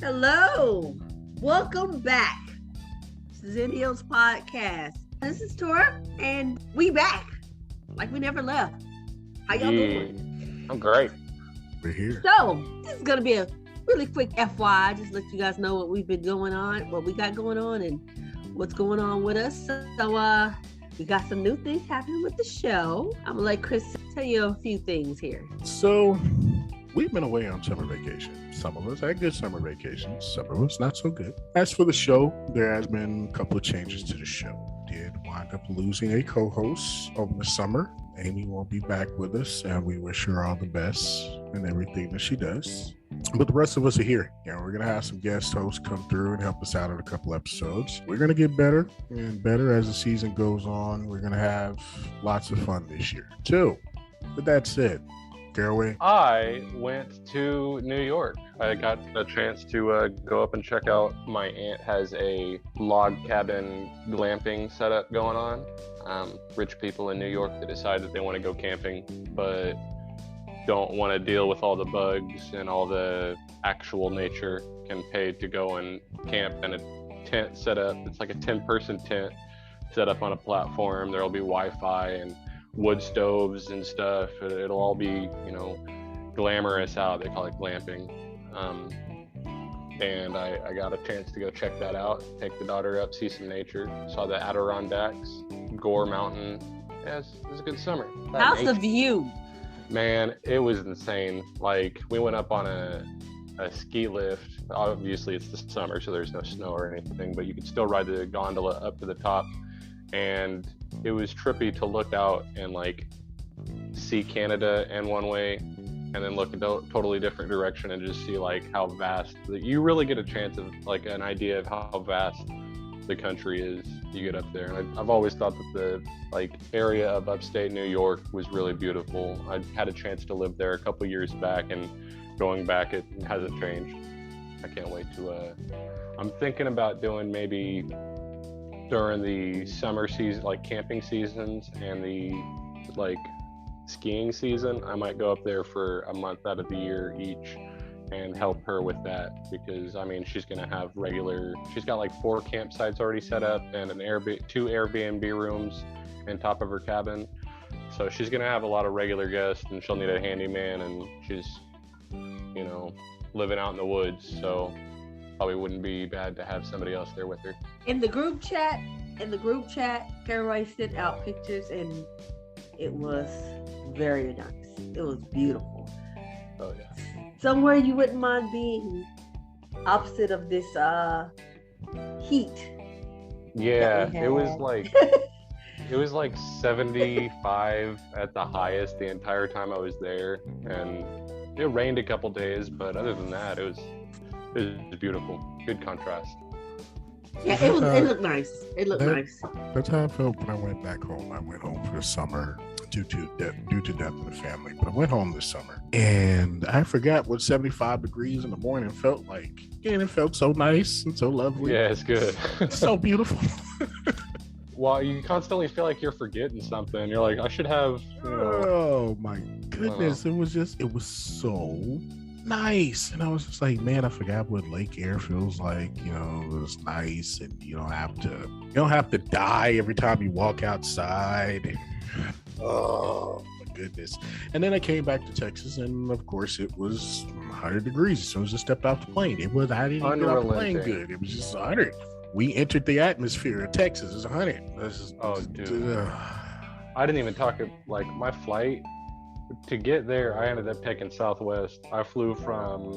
Hello, welcome back to Xennials podcast. This is Tora, and we back like we never left. How y'all doing? I'm great. We're here. So this is gonna be a really quick FYI, just let you guys know what we've been going on, what we got going on, and what's going on with us. So we got some new things happening with the show. I'm gonna let Chris tell you a few things here. So we've been away on summer vacation. Some of us had good summer vacations, some of us not so good. As for the show, there has been a couple of changes to the show. Did wind up losing a co-host over the summer. Amy won't be back with us, and we wish her all the best in everything that she does. But the rest of us are here. We're going to have some guest hosts come through and help us out in a couple episodes. We're going to get better and better as the season goes on. We're going to have lots of fun this year. So, with that said, Caraway. I went to New York. I got a chance to go up and check out. My aunt has a log cabin glamping setup going on. Rich people in New York that decide that they want to go camping, but don't want to deal with all the bugs and all the actual nature, can pay to go and camp in a tent set up. It's like a 10-person tent set up on a platform. There'll be Wi-Fi and wood stoves and stuff. It'll all be, glamorous out. They call it glamping. And I got a chance to go check that out, take the daughter up, see some nature, saw the Adirondacks, Gore Mountain. Yeah, it was a good summer. How's the view? Man, it was insane. Like, we went up on a ski lift. Obviously it's the summer, so there's no snow or anything, but you could still ride the gondola up to the top. And it was trippy to look out and like see Canada in one way and then look in a totally different direction and just see like how vast you really get a chance of like an idea of how vast the country is. You get up there, and I've always thought that the like area of upstate New York was really beautiful. I had a chance to live there a couple years back, and going back it hasn't changed. I can't wait to I'm thinking about doing maybe during the summer season, like camping seasons and the like skiing season, I might go up there for a month out of the year each and help her with that, because I mean she's got like 4 campsites already set up and 2 Airbnb rooms on top of her cabin, so she's gonna have a lot of regular guests and she'll need a handyman, and she's living out in the woods, so probably wouldn't be bad to have somebody else there with her. In the group chat, Caraway sent out pictures, and it was very nice. It was beautiful. Oh yeah. Somewhere you wouldn't mind being opposite of this heat. Yeah, it was like 75 at the highest the entire time I was there, and it rained a couple days, but other than that, it was beautiful. Good contrast. Yeah, it looked nice. Nice. That's how I felt when I went back home. I went home for the summer due to death in the family. But I went home this summer, and I forgot what 75 degrees in the morning felt like. And it felt so nice and so lovely. Yeah, it's good. So beautiful. Well, you constantly feel like you're forgetting something. You're like, I should have, Oh my goodness. It was so nice. And I was just like, man, I forgot what lake air feels like. It was nice, and you don't have to die every time you walk outside. Oh my goodness. And then I came back to Texas, and of course it was 100 degrees as soon as I stepped off the plane. I didn't even get off the plane good. It was just 100. We entered the atmosphere of Texas. It's 100. Dude. I didn't even talk, like, my flight to get there, I ended up taking Southwest. I flew from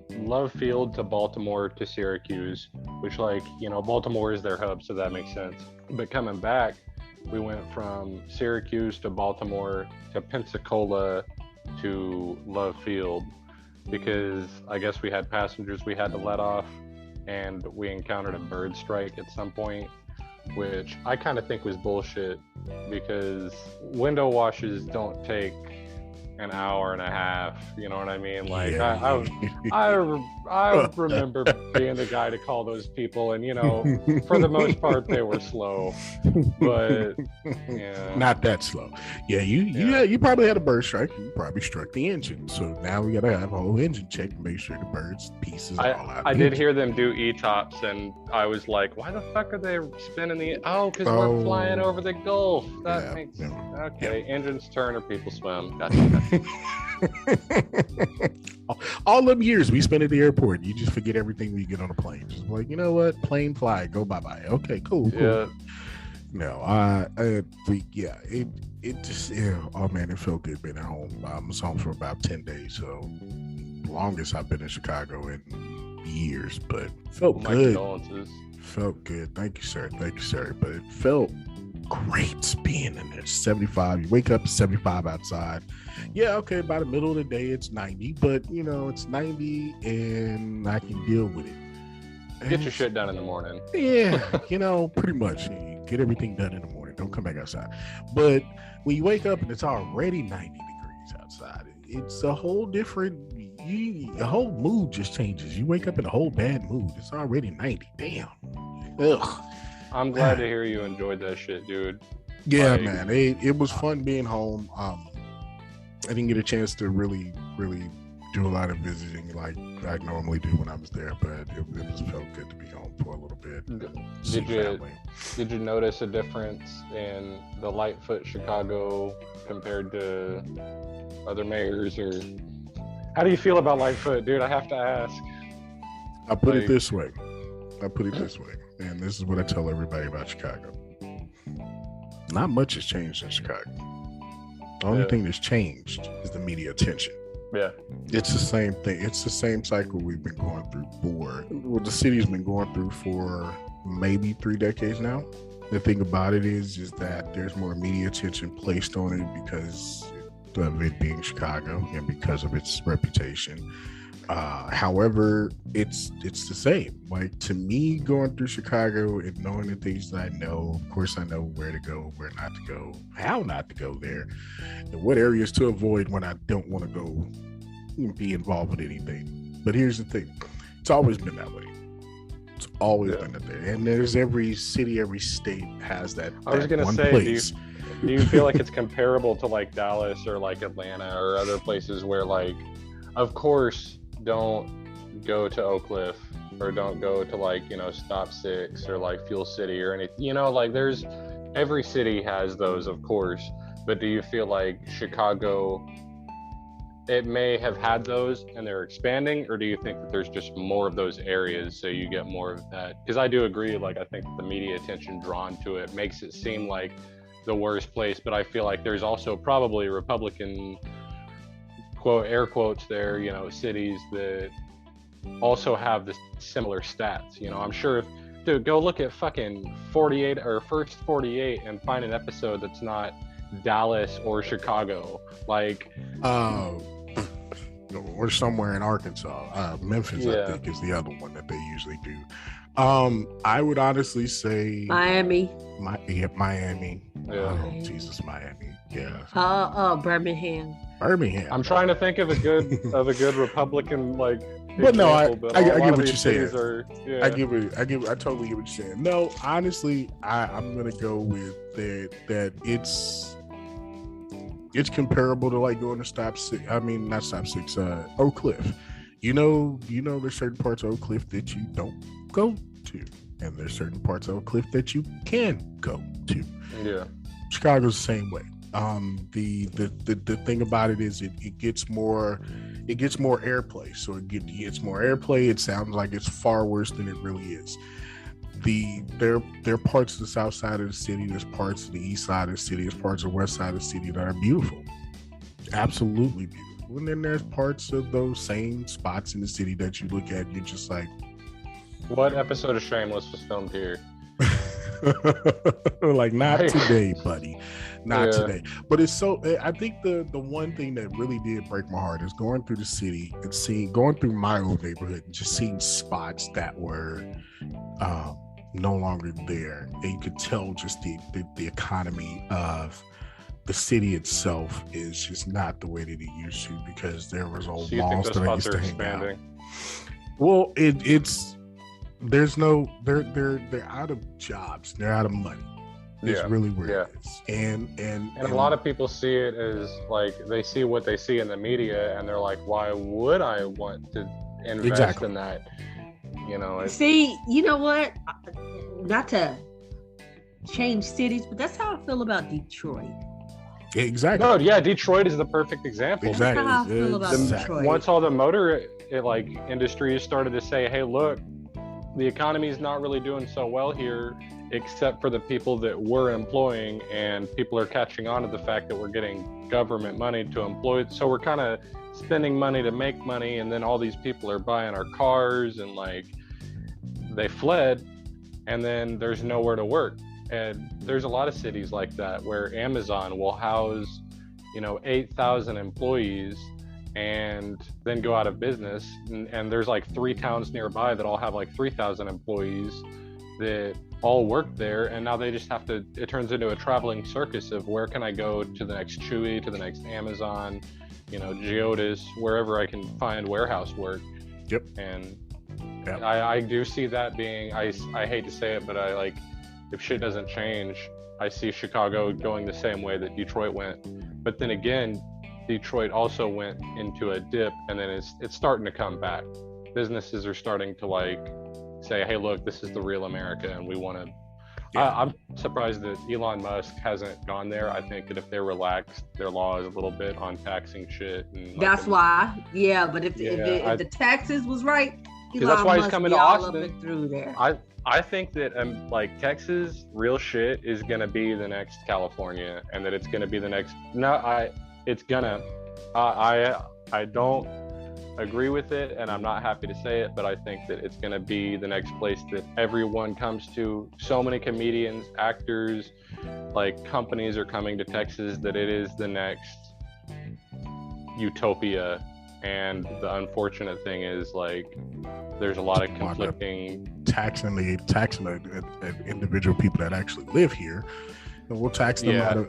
Love Field to Baltimore to Syracuse, which, like, Baltimore is their hub, so that makes sense. But coming back, we went from Syracuse to Baltimore to Pensacola to Love Field, because I guess we had passengers we had to let off, and we encountered a bird strike at some point, which I kind of think was bullshit, because window washes don't take an hour and a half. You know what I mean? Like Yeah. I remember being the guy to call those people, and for the most part they were slow, but yeah, not that slow. Yeah, you probably had a bird strike. You probably struck the engine. So now we gotta have a whole engine check to make sure the birds pieces are all out. I did hear them do e-tops, and I was like, why the fuck are they spinning because we're flying over the Gulf. That makes okay. Yeah. Engines turn or people swim. Gotcha. All them years we spent at the airport, you just forget everything when you get on a plane. Just like, you know what, plane fly, go bye. Okay, cool. Yeah. No, it just oh man, it felt good being at home. I was home for about 10 days, so longest I've been in Chicago in years, but felt good. Condolences. Felt good. Thank you, sir. But it felt great being in there. 75. You wake up 75 outside. Yeah, okay, by the middle of the day it's 90, but it's 90 and I can deal with it. Get your shit done in the morning. Yeah, pretty much. You get everything done in the morning. Don't come back outside. But when you wake up and it's already 90 degrees outside, it's a whole different, the whole mood just changes. You wake up in a whole bad mood. It's already 90. Damn. Ugh. I'm glad to hear you enjoyed that shit, dude. Yeah, man. It was fun being home. I didn't get a chance to really do a lot of visiting like I normally do when I was there, but it just felt good to be home for a little bit. Did you notice a difference in the Lightfoot Chicago compared to other mayors, or how do you feel about Lightfoot, dude? I have to ask. I put it this way, and this is what I tell everybody about Chicago. Not much has changed in Chicago. The only thing that's changed is the media attention. Yeah. It's the same thing. It's the same cycle we've been going through the city's been going through for maybe 3 decades now. The thing about it is that there's more media attention placed on it because of it being Chicago and because of its reputation. However, it's the same. Like, to me, going through Chicago and knowing the things that I know, of course I know where to go, where not to go, how not to go there, and what areas to avoid when I don't want to go be involved with anything. But here's the thing. It's always been that way. It's always been that way. And there's every city, every state has that. I was going to say, place. Do you feel like it's comparable to like Dallas or like Atlanta or other places where, like, of course, don't go to Oak Cliff or don't go to like, Stop Six or like Fuel City or anything, like there's every city has those, of course, but do you feel like Chicago, it may have had those and they're expanding, or do you think that there's just more of those areas so you get more of that? Because I do agree, like I think the media attention drawn to it makes it seem like the worst place, but I feel like there's also probably Republican quote air quotes there, cities that also have the similar stats. I'm sure dude, go look at fucking 48 or First 48 and find an episode that's not Dallas or Chicago, like or somewhere in Arkansas. Memphis, I think, is the other one that they usually do. I would honestly say Miami. Miami. Yeah. Oh, Jesus, Miami. Yeah. Birmingham. I'm trying to think of a good Republican like. But no, I get what you're saying. I totally get what you're saying. No, honestly, I'm gonna go with that it's comparable to like going to Stop Six. I mean, not Stop Six. Oak Cliff. There's certain parts of Oak Cliff that you don't go to, and there's certain parts of Oak Cliff that you can go to. Yeah, Chicago's the same way. The thing about it is it gets more airplay. So it gets more airplay. It sounds like it's far worse than it really is. There are parts of the south side of the city, there's parts of the east side of the city, there's parts of the west side of the city that are beautiful. Absolutely beautiful. And then there's parts of those same spots in the city that you look at, you're just like, what episode of Shameless was filmed here? Like, not today, buddy. Not today. But it's so, I think the one thing that really did break my heart is going through the city and going through my old neighborhood and just seeing spots that were no longer there. And you could tell just the economy of the city itself is just not the way that it used to, because there was old So you think malls those that I spots used are to hang out. expanding? Well, it's there's no they're out of jobs, they're out of money. It's really where it is. And a lot of people see it as like, they see what they see in the media and they're like, why would I want to invest in that? You know, see, you know what? Not to change cities, but that's how I feel about Detroit. Exactly. No, yeah, Detroit is the perfect example. Exactly. That's how I feel about Detroit. Once all the motor industries started to say, hey, look, the economy is not really doing so well here, except for the people that we're employing, and people are catching on to the fact that we're getting government money to employ. So we're kind of spending money to make money, and then all these people are buying our cars, and like, they fled, and then there's nowhere to work. And there's a lot of cities like that where Amazon will house, 8,000 employees and then go out of business. And there's like 3 towns nearby that all have like 3,000 employees that all work there. And now they just have to, it turns into a traveling circus of where can I go to the next Chewy, to the next Amazon, Geodis, wherever I can find warehouse work. Yep. And yep. I do see that being, I hate to say it, but I like, if shit doesn't change, I see Chicago going the same way that Detroit went. But then again, Detroit also went into a dip, and then it's starting to come back. Businesses are starting to like say, hey, look, this is the real America, and we want to. Yeah. I'm surprised that Elon Musk hasn't gone there. I think that if they relaxed their laws a little bit on taxing shit, and that's why. Yeah, but if the taxes was right, Elon that's why Musk he's coming to Austin. Up and through there. I think that like Texas real shit is gonna be the next California, and that it's gonna be the next. I don't agree with it, and I'm not happy to say it, but I think that it's gonna be the next place that everyone comes to. So many comedians, actors, like companies are coming to Texas, that it is the next utopia. And the unfortunate thing is, like, there's a lot of conflicting taxing the individual people that actually live here, and we'll tax them out of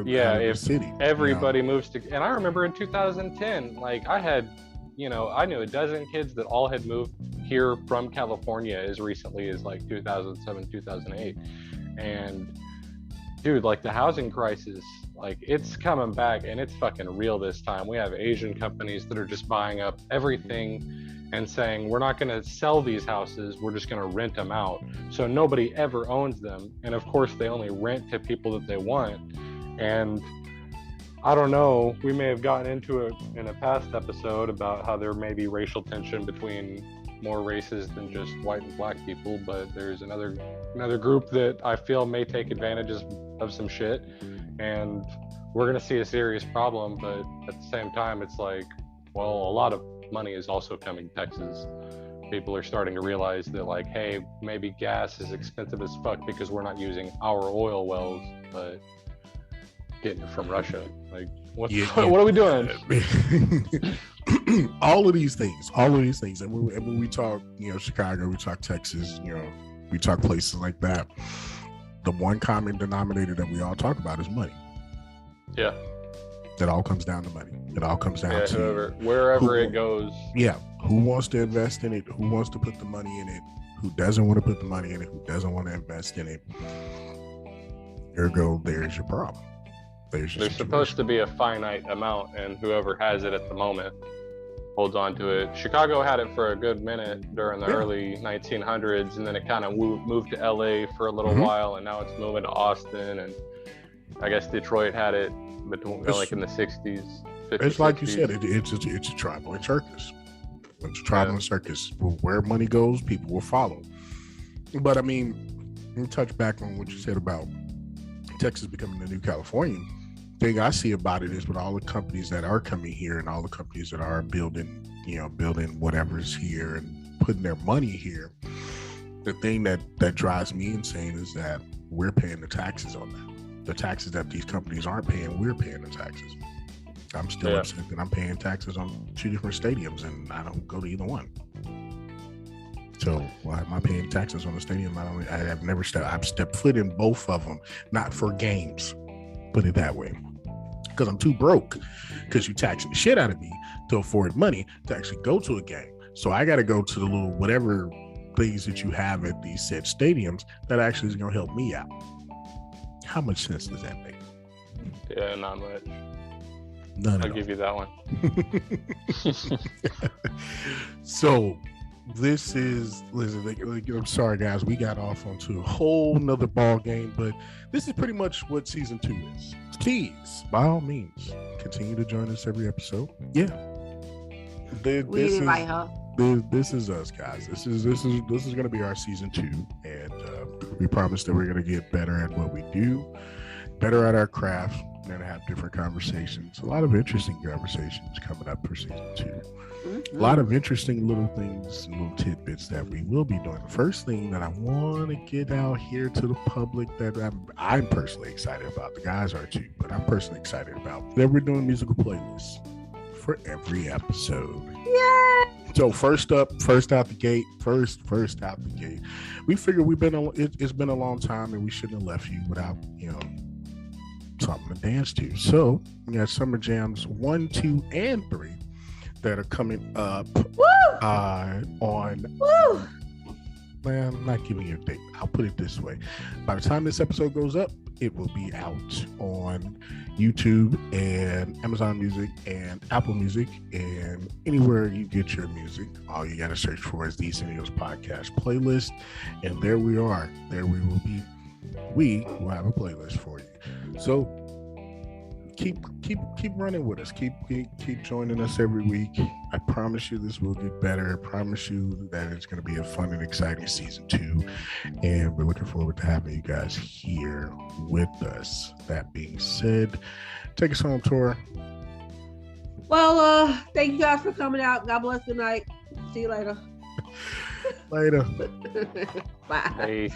the city. Everybody moves to, and I remember in 2010, like I knew a dozen kids that all had moved here from California as recently as like 2007, 2008, and dude, like the housing crisis. Like, it's coming back, and it's fucking real this time. We have Asian companies that are just buying up everything and saying, we're not going to sell these houses, we're just going to rent them out. So nobody ever owns them. And of course, they only rent to people that they want. And I don't know, we may have gotten into it in a past episode about how there may be racial tension between more races than just white and black people, but there's another group that I feel may take advantage of some shit. And we're going to see a serious problem, but at the same time, it's like, well, a lot of money is also coming to Texas. People are starting to realize that, like, hey, maybe gas is expensive as fuck because we're not using our oil wells, but getting it from Russia. Like, what are we doing? all of these things. And when we talk, Chicago, we talk Texas, we talk places like that. The one common denominator that we all talk about is money. Yeah. It all comes down to money. It all comes down to wherever it goes. Yeah. Who wants to invest in it? Who wants to put the money in it? Who doesn't want to put the money in it? Who doesn't want to invest in it? Ergo, there's your problem. There's supposed to be a finite amount, and whoever has it at the moment holds on to it. Chicago had it for a good minute during the early 1900s, and then it kind of moved to LA for a little while, and now it's moving to Austin, and I guess Detroit had it between like in the 60s. 50s, it's like 60s. You said, it's a traveling circus. It's a traveling circus. Where money goes, people will follow. But I mean, let me touch back on what you said about Texas becoming the new California. Thing I see about it is with all the companies that are coming here and all the companies that are building whatever's here and putting their money here, the thing that drives me insane is that we're paying the taxes on that. The taxes that these companies aren't paying, we're paying the taxes. I'm still upset that I'm paying taxes on 2 different stadiums and I don't go to either one. So why am I paying taxes on the stadium? I've stepped foot in both of them, not for games. Put it that way. Because I'm too broke. Because you taxing the shit out of me to afford money to actually go to a game. So I got to go to the little whatever things that you have at these said stadiums that actually is going to help me out. How much sense does that make? Yeah, not much. None. I'll give you that one. So this is, listen, I'm sorry guys, we got off onto a whole nother ball game, but this is pretty much what season 2 is. Please, by all means, continue to join us every episode. Yeah. We invite her. This is us, guys. This is going to be our season 2, and we promise that we're going to get better at what we do, better at our craft, and have different conversations. A lot of interesting conversations coming up for season 2. Mm-hmm. A lot of interesting little things, little tidbits that we will be doing. The first thing that I want to get out here to the public that I'm personally excited about. The guys are too, but I'm personally excited about that we're doing musical playlists for every episode. Yeah. So first out the gate. We figured it's been a long time, and we shouldn't have left you without something to dance to. So we got Summer Jams 1, 2, and 3 that are coming up. On. Woo! Man, I'm not giving you a date. I'll put it this way: by the time this episode goes up, it will be out on YouTube and Amazon Music and Apple Music and anywhere you get your music. All you got to search for is the Xennials podcast playlist, and there we are. There we will be. We will have a playlist for you. So keep running with us. Keep joining us every week. I promise you this will get better. I promise you that it's going to be a fun and exciting season 2, and we're looking forward to having you guys here with us. That being said, take us home, Tora. Well, thank you guys for coming out. God bless. Good night. See you later. Later. Bye. Hey.